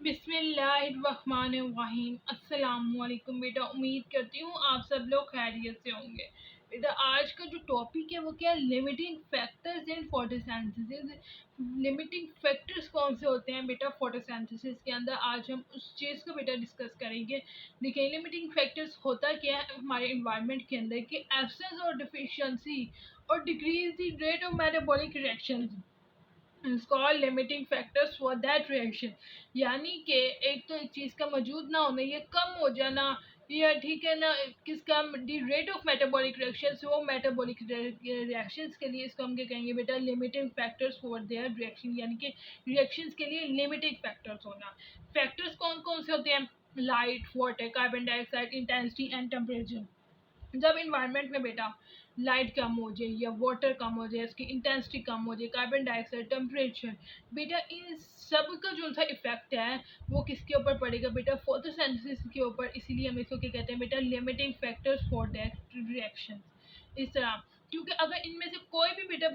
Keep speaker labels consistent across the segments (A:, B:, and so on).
A: बिस्मिल्लाहिर्रहमानिर्रहीम। अस्सलामुअलैकुम बेटा, उम्मीद करती हूँ आप सब लोग खैरियत से होंगे। बेटा आज का जो टॉपिक है वो क्या है, limiting factors in photosynthesis. Limiting factors कौन से होते हैं बेटा फोटोसिंथेसिस के अंदर, आज हम उस चीज़ को बेटा डिस्कस करेंगे। देखिए लिमिटिंग फैक्टर्स होता क्या है हमारे इन्वायरमेंट के अंदर कि एब्सेंस और डिफिशियंसी और decrease the rate of metabolic reactions is called limiting factors for that reaction. यानी कि एक तो एक चीज़ का मौजूद ना होना, ये कम हो जाना, या ठीक है ना, किसका the rate of metabolic reactions, वो मेटाबॉलिक रिएक्शंस के लिए इसको हम क्या कहेंगे बेटा, limiting factors for their reaction. यानी कि रिएक्शंस के लिए लिमिटिंग फैक्टर्स होना। फैक्टर्स कौन कौन से होते हैं? Light, water, carbon dioxide, intensity and temperature. जब इन्वायरमेंट में बेटा लाइट कम हो जाए या वाटर कम हो जाए, उसकी इंटेंसिटी कम हो जाए, कार्बन डाइऑक्साइड, टेम्परेचर, बेटा इन सब का जो सा इफेक्ट है वो किसके ऊपर पड़ेगा बेटा, फोटोसिंथेसिस के ऊपर। इसीलिए हम इसको क्या कहते हैं बेटा, limiting factors for that reaction. इस तरह, क्योंकि अगर इनमें से कोई भी बेटा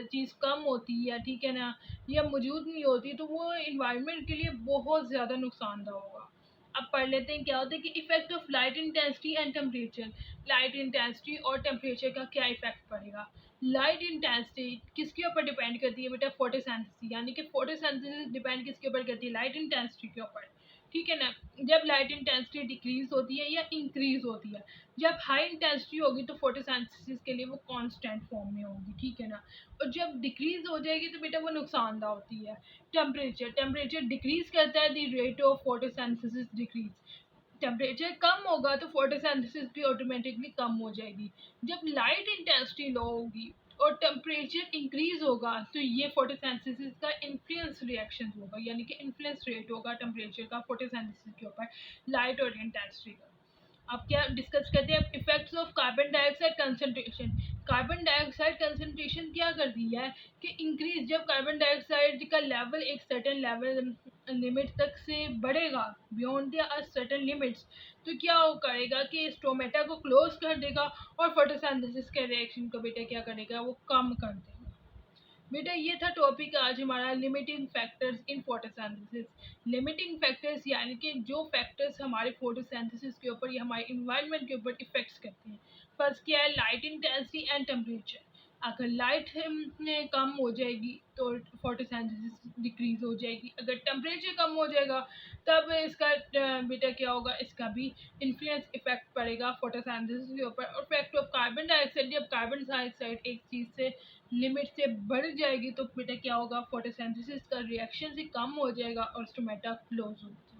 A: चीज़ कम होती है, ठीक है ना, या मौजूद नहीं होती, तो वो इन्वायरमेंट के लिए बहुत ज़्यादा नुकसानदा होगा। अब पढ़ लेते हैं क्या होता है कि effect of light intensity and temperature. Light intensity और टेम्परेचर का क्या इफेक्ट पड़ेगा? लाइट इंटेंसिटी किसके ऊपर डिपेंड करती है बेटा, फोटोसिंथेसिस। यानी कि फोटोसिंथेसिस डिपेंड किसके ऊपर करती है, लाइट इंटेंसिटी के ऊपर। ठीक है ना। जब लाइट इंटेंसिटी डिक्रीज होती है या इंक्रीज होती है, जब हाई इंटेंसिटी होगी तो फोटोसिंथेसिस के लिए वो कांस्टेंट फॉर्म में होगी, ठीक है ना। और जब डिक्रीज हो जाएगी तो बेटा वो नुकसानदा होती है। टेम्परेचर, टेम्परेचर डिक्रीज करता है, the rate of photosynthesis decrease. Temperature कम होगा तो फोटोसिंथेसिस भी ऑटोमेटिकली कम हो जाएगी। जब लाइट इंटेंसिटी लो होगी और टेम्परेचर इंक्रीज होगा तो ये फोटोसिंथेसिस का इन्फ्लुएंस रिएक्शन होगा, यानी कि इन्फ्लुएंस रेट होगा टेम्परेचर का फोटोसिंथेसिस के ऊपर, लाइट और इंटेंसिटी का। अब क्या डिस्कस करते हैं, effects of carbon dioxide concentration. Carbon dioxide concentration क्या करती है कि इंक्रीज, जब कार्बन डाइऑक्साइड का लेवल एक सर्टेन लेवल लिमिट तक से बढ़ेगा, बियॉन्ड द सर्टेन लिमिट्स, तो क्या वो करेगा कि स्टोमेटा को क्लोज कर देगा और फोटोसिंथेसिस के रिएक्शन को बेटा क्या करेगा, वो कम कर देगा। बेटा ये था टॉपिक आज हमारा, limiting factors in photosynthesis. Limiting factors यानी कि जो फैक्टर्स हमारे फोटोसिंथेसिस के ऊपर या हमारे इन्वायरमेंट के ऊपर इफेक्ट्स करते हैं। फर्स्ट क्या है, लाइट इंटेंसिटी एंड टेम्परेचर। अगर लाइट कम हो जाएगी तो फोटोसिंथेसिस डिक्रीज हो जाएगी। अगर टेम्परेचर कम हो जाएगा तब इसका बेटा क्या होगा, इसका भी इन्फ्लुएंस इफेक्ट पड़ेगा फोटोसिंथेसिस के ऊपर। और इफेक्ट ऑफ कार्बन डाइऑक्साइड, जब कार्बन डाइऑक्साइड एक चीज़ से लिमिट से बढ़ जाएगी तो बेटा क्या होगा, फोटोसिंथेसिस का रिएक्शन से कम हो जाएगा और स्टोमेटा क्लोज हो जाएगा।